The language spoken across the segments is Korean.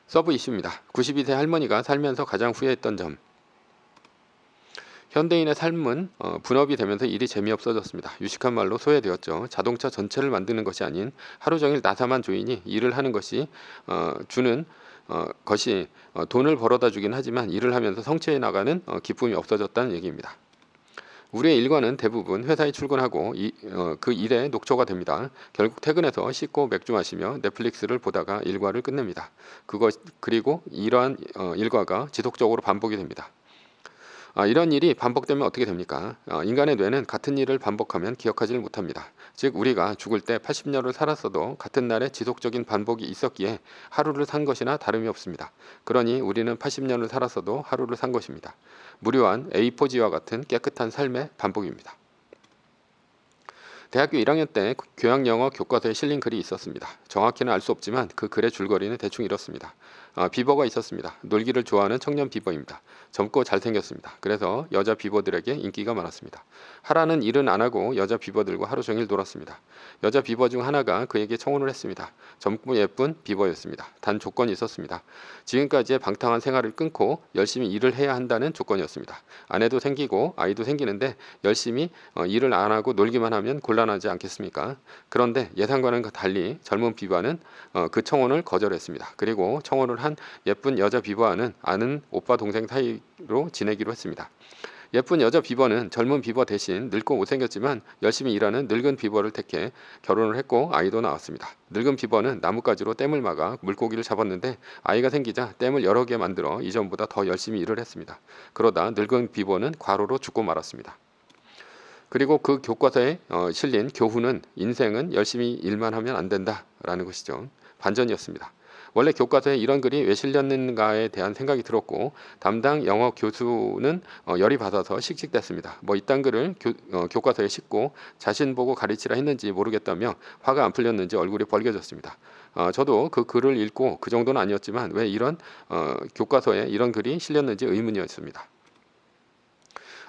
서브 이슈입니다. 92세 할머니가 살면서 가장 후회했던 점. 현대인의 삶은 분업이 되면서 일이 재미없어졌습니다. 유식한 말로 소외되었죠. 자동차 전체를 만드는 것이 아닌 하루 종일 나사만 조이니 일을 하는 것이 주는 것이 돈을 벌어다 주긴 하지만 일을 하면서 성취해 나가는 기쁨이 없어졌다는 얘기입니다. 우리의 일과는 대부분 회사에 출근하고 그 일에 녹초가 됩니다. 결국 퇴근해서 씻고 맥주 마시며 넷플릭스를 보다가 일과를 끝냅니다. 그리고 이러한 일과가 지속적으로 반복이 됩니다. 이런 일이 반복되면 어떻게 됩니까? 인간의 뇌는 같은 일을 반복하면 기억하지를 못합니다. 즉 우리가 죽을 때 80년을 살았어도 같은 날에 지속적인 반복이 있었기에 하루를 산 것이나 다름이 없습니다. 그러니 우리는 80년을 살았어도 하루를 산 것입니다. 무료한 A4지와 같은 깨끗한 삶의 반복입니다. 대학교 1학년 때 교양영어 교과서에 실린 글이 있었습니다. 정확히는 알 수 없지만 그 글의 줄거리는 대충 이렇습니다. 비버가 있었습니다. 놀기를 좋아하는 청년 비버입니다. 젊고 잘생겼습니다. 그래서 여자 비버들에게 인기가 많았습니다. 하라는 일은 안 하고 여자 비버들과 하루 종일 놀았습니다. 여자 비버 중 하나가 그에게 청혼을 했습니다. 젊고 예쁜 비버였습니다. 단 조건이 있었습니다. 지금까지의 방탕한 생활을 끊고 열심히 일을 해야 한다는 조건이었습니다. 아내도 생기고 아이도 생기는데 열심히 일을 안 하고 놀기만 하면 곤란하지 않겠습니까? 그런데 예상과는 달리 젊은 비버는 그 청혼을 거절했습니다. 그리고 청혼을 한 예쁜 여자 비버와는 아는 오빠 동생 사이로 지내기로 했습니다. 예쁜 여자 비버는 젊은 비버 대신 늙고 못생겼지만 열심히 일하는 늙은 비버를 택해 결혼을 했고 아이도 낳았습니다. 늙은 비버는 나뭇가지로 댐을 막아 물고기를 잡았는데 아이가 생기자 댐을 여러 개 만들어 이전보다 더 열심히 일을 했습니다. 그러다 늙은 비버는 과로로 죽고 말았습니다. 그리고 그 교과서에 실린 교훈은 인생은 열심히 일만 하면 안 된다라는 것이죠. 반전이었습니다. 원래 교과서에 이런 글이 왜 실렸는가에 대한 생각이 들었고 담당 영어 교수는 열이 받아서 씩씩댔습니다. 뭐 이딴 글을 교과서에 싣고 자신 보고 가르치라 했는지 모르겠다며 화가 안 풀렸는지 얼굴이 벌개졌습니다. 저도 그 글을 읽고 그 정도는 아니었지만 왜 이런 교과서에 이런 글이 실렸는지 의문이었습니다.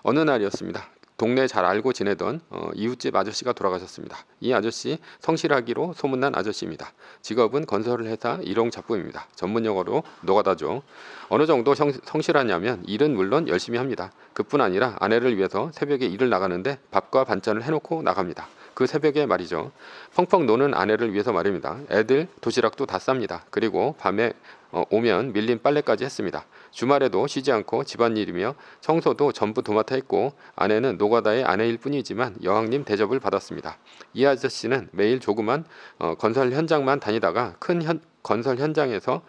어느 날이었습니다. 동네 잘 알고 지내던 이웃집 아저씨가 돌아가셨습니다. 이 아저씨 성실하기로 소문난 아저씨입니다. 직업은 건설회사 일용잡부입니다. 전문용어로 노가다죠. 어느 정도 성실하냐면 일은 물론 열심히 합니다. 그뿐 아니라 아내를 위해서 새벽에 일을 나가는데 밥과 반찬을 해놓고 나갑니다. 그 새벽에 말이죠. 펑펑 노는 아내를 위해서 말입니다. 애들 도시락도 다 쌉니다. 그리고 밤에 오면 밀린 빨래까지 했습니다. 주말에도 쉬지 않고 집안일이며 청소도 전부 도맡아 했고 아내는 노가다의 아내일 뿐이지만 여왕님 대접을 받았습니다. 이 아저씨는 매일 조그만 건설 현장만 다니다가 큰 건설 현장에서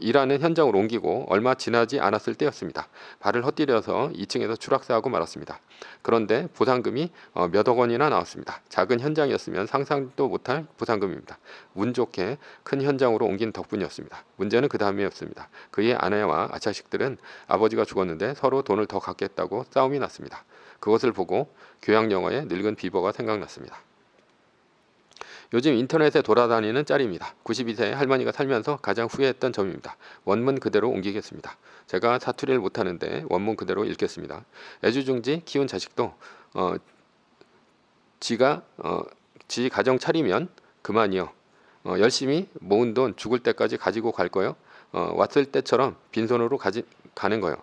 일하는 현장으로 옮기고 얼마 지나지 않았을 때였습니다. 발을 헛디뎌서 2층에서 추락사하고 말았습니다. 그런데 보상금이 몇억 원이나 나왔습니다. 작은 현장이었으면 상상도 못할 보상금입니다. 운 좋게 큰 현장으로 옮긴 덕분이었습니다. 문제는 그 다음이었습니다. 그의 아내와 자식들은 아버지가 죽었는데 서로 돈을 더 갖겠다고 싸움이 났습니다. 그것을 보고 교양영어의 늙은 비버가 생각났습니다. 요즘 인터넷에 돌아다니는 짤입니다. 92세 할머니가 살면서 가장 후회했던 점입니다. 원문 그대로 옮기겠습니다. 제가 사투리를 못하는데 원문 그대로 읽겠습니다. 애주중지 키운 자식도 지 가정 차리면 그만이요. 열심히 모은 돈 죽을 때까지 가지고 갈 거요. 왔을 때처럼 빈손으로 가는 거요.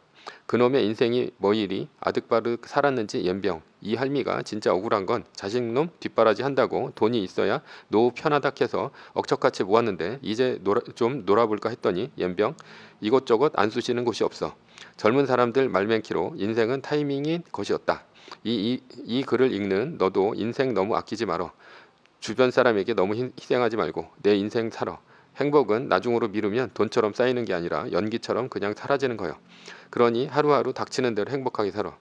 그놈의 인생이 뭐 이리 아득바득 살았는지 연병. 이 할미가 진짜 억울한 건 자식놈 뒷바라지 한다고 돈이 있어야 노후 편하다 해서 억척같이 모았는데 이제 좀 놀아볼까 했더니 연병. 이것저것 안 쑤시는 곳이 없어. 젊은 사람들 말맹키로 인생은 타이밍인 것이었다. 이 글을 읽는 너도 인생 너무 아끼지 말어. 주변 사람에게 너무 희생하지 말고 내 인생 살아. 행복은 나중으로 미루면 돈처럼 쌓이는 게 아니라 연기처럼 그냥 사라지는 거요. 그러니 하루하루 닥치는 대로 행복하게 살아.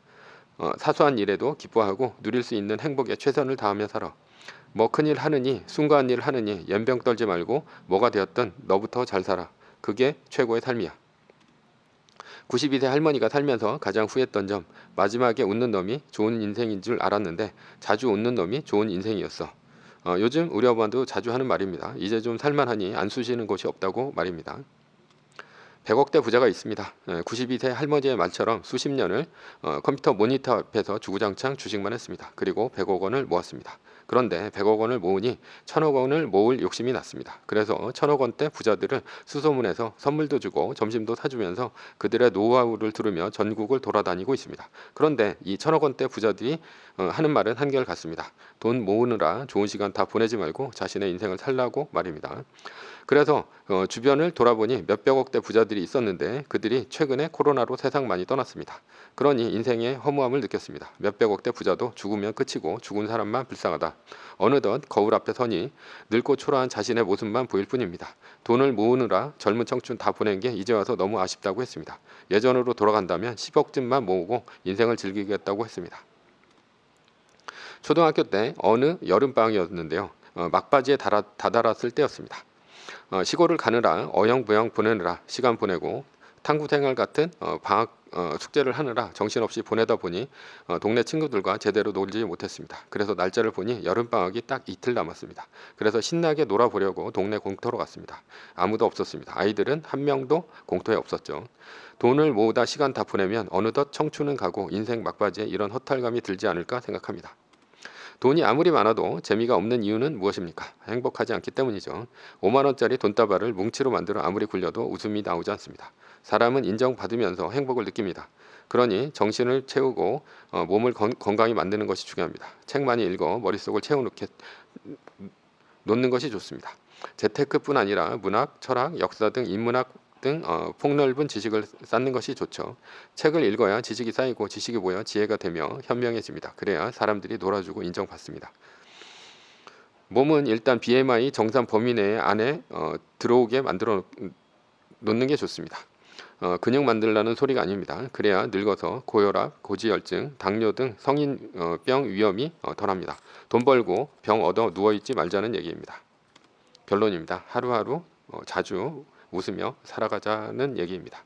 사소한 일에도 기뻐하고 누릴 수 있는 행복에 최선을 다하며 살아. 뭐 큰일 하느니 순가한 일 하느니 연병 떨지 말고 뭐가 되었든 너부터 잘 살아. 그게 최고의 삶이야. 92세 할머니가 살면서 가장 후회했던 점. 마지막에 웃는 놈이 좋은 인생인 줄 알았는데 자주 웃는 놈이 좋은 인생이었어. 요즘 우리 엄마도 자주 하는 말입니다. 이제 좀 살만하니 안 쑤시는 곳이 없다고 말입니다. 100억대 부자가 있습니다. 92세 할머니의 말처럼 수십 년을 컴퓨터 모니터 앞에서 주구장창 주식만 했습니다. 그리고 100억 원을 모았습니다. 그런데 100억 원을 모으니 1000억 원을 모을 욕심이 났습니다. 그래서 1000억 원대 부자들을 수소문해서 선물도 주고 점심도 사주면서 그들의 노하우를 들으며 전국을 돌아다니고 있습니다. 그런데 이 1000억 원대 부자들이 하는 말은 한결같습니다. 돈 모으느라 좋은 시간 다 보내지 말고 자신의 인생을 살라고 말입니다. 그래서 주변을 돌아보니 몇백억대 부자들이 있었는데 그들이 최근에 코로나로 세상 많이 떠났습니다. 그러니 인생의 허무함을 느꼈습니다. 몇백억대 부자도 죽으면 끝이고 죽은 사람만 불쌍하다. 어느덧 거울 앞에 서니 늙고 초라한 자신의 모습만 보일 뿐입니다. 돈을 모으느라 젊은 청춘 다 보낸 게 이제 와서 너무 아쉽다고 했습니다. 예전으로 돌아간다면 10억쯤만 모으고 인생을 즐기겠다고 했습니다. 초등학교 때 어느 여름방학이었는데요. 막바지에 다다랐을 때였습니다. 시골을 가느라 어영부영 보내느라 시간 보내고 탐구생활 같은 방학 숙제를 하느라 정신없이 보내다 보니 동네 친구들과 제대로 놀지 못했습니다. 그래서 날짜를 보니 여름방학이 딱 이틀 남았습니다. 그래서 신나게 놀아보려고 동네 공터로 갔습니다. 아무도 없었습니다. 아이들은 한 명도 공터에 없었죠. 돈을 모으다 시간 다 보내면 어느덧 청춘은 가고 인생 막바지에 이런 허탈감이 들지 않을까 생각합니다. 돈이 아무리 많아도 재미가 없는 이유는 무엇입니까? 행복하지 않기 때문이죠. 5만 원짜리 돈다발을 뭉치로 만들어 아무리 굴려도 웃음이 나오지 않습니다. 사람은 인정받으면서 행복을 느낍니다. 그러니 정신을 채우고 몸을 건강히 만드는 것이 중요합니다. 책 많이 읽어 머릿속을 놓는 것이 좋습니다. 재테크뿐 아니라 문학, 철학, 역사 등 인문학 등 폭넓은 지식을 쌓는 것이 좋죠. 책을 읽어야 지식이 쌓이고 지식이 모여 지혜가 되며 현명해집니다. 그래야 사람들이 놀아주고 인정받습니다. 몸은 일단 BMI 정상 범위 내에 안에 들어오게 만들어 놓는 게 좋습니다. 근육 만들라는 소리가 아닙니다. 그래야 늙어서 고혈압, 고지혈증, 당뇨 등 성인병 위험이 덜합니다. 돈 벌고 병 얻어 누워있지 말자는 얘기입니다. 결론입니다. 하루하루 자주 웃으며 살아가자는 얘기입니다.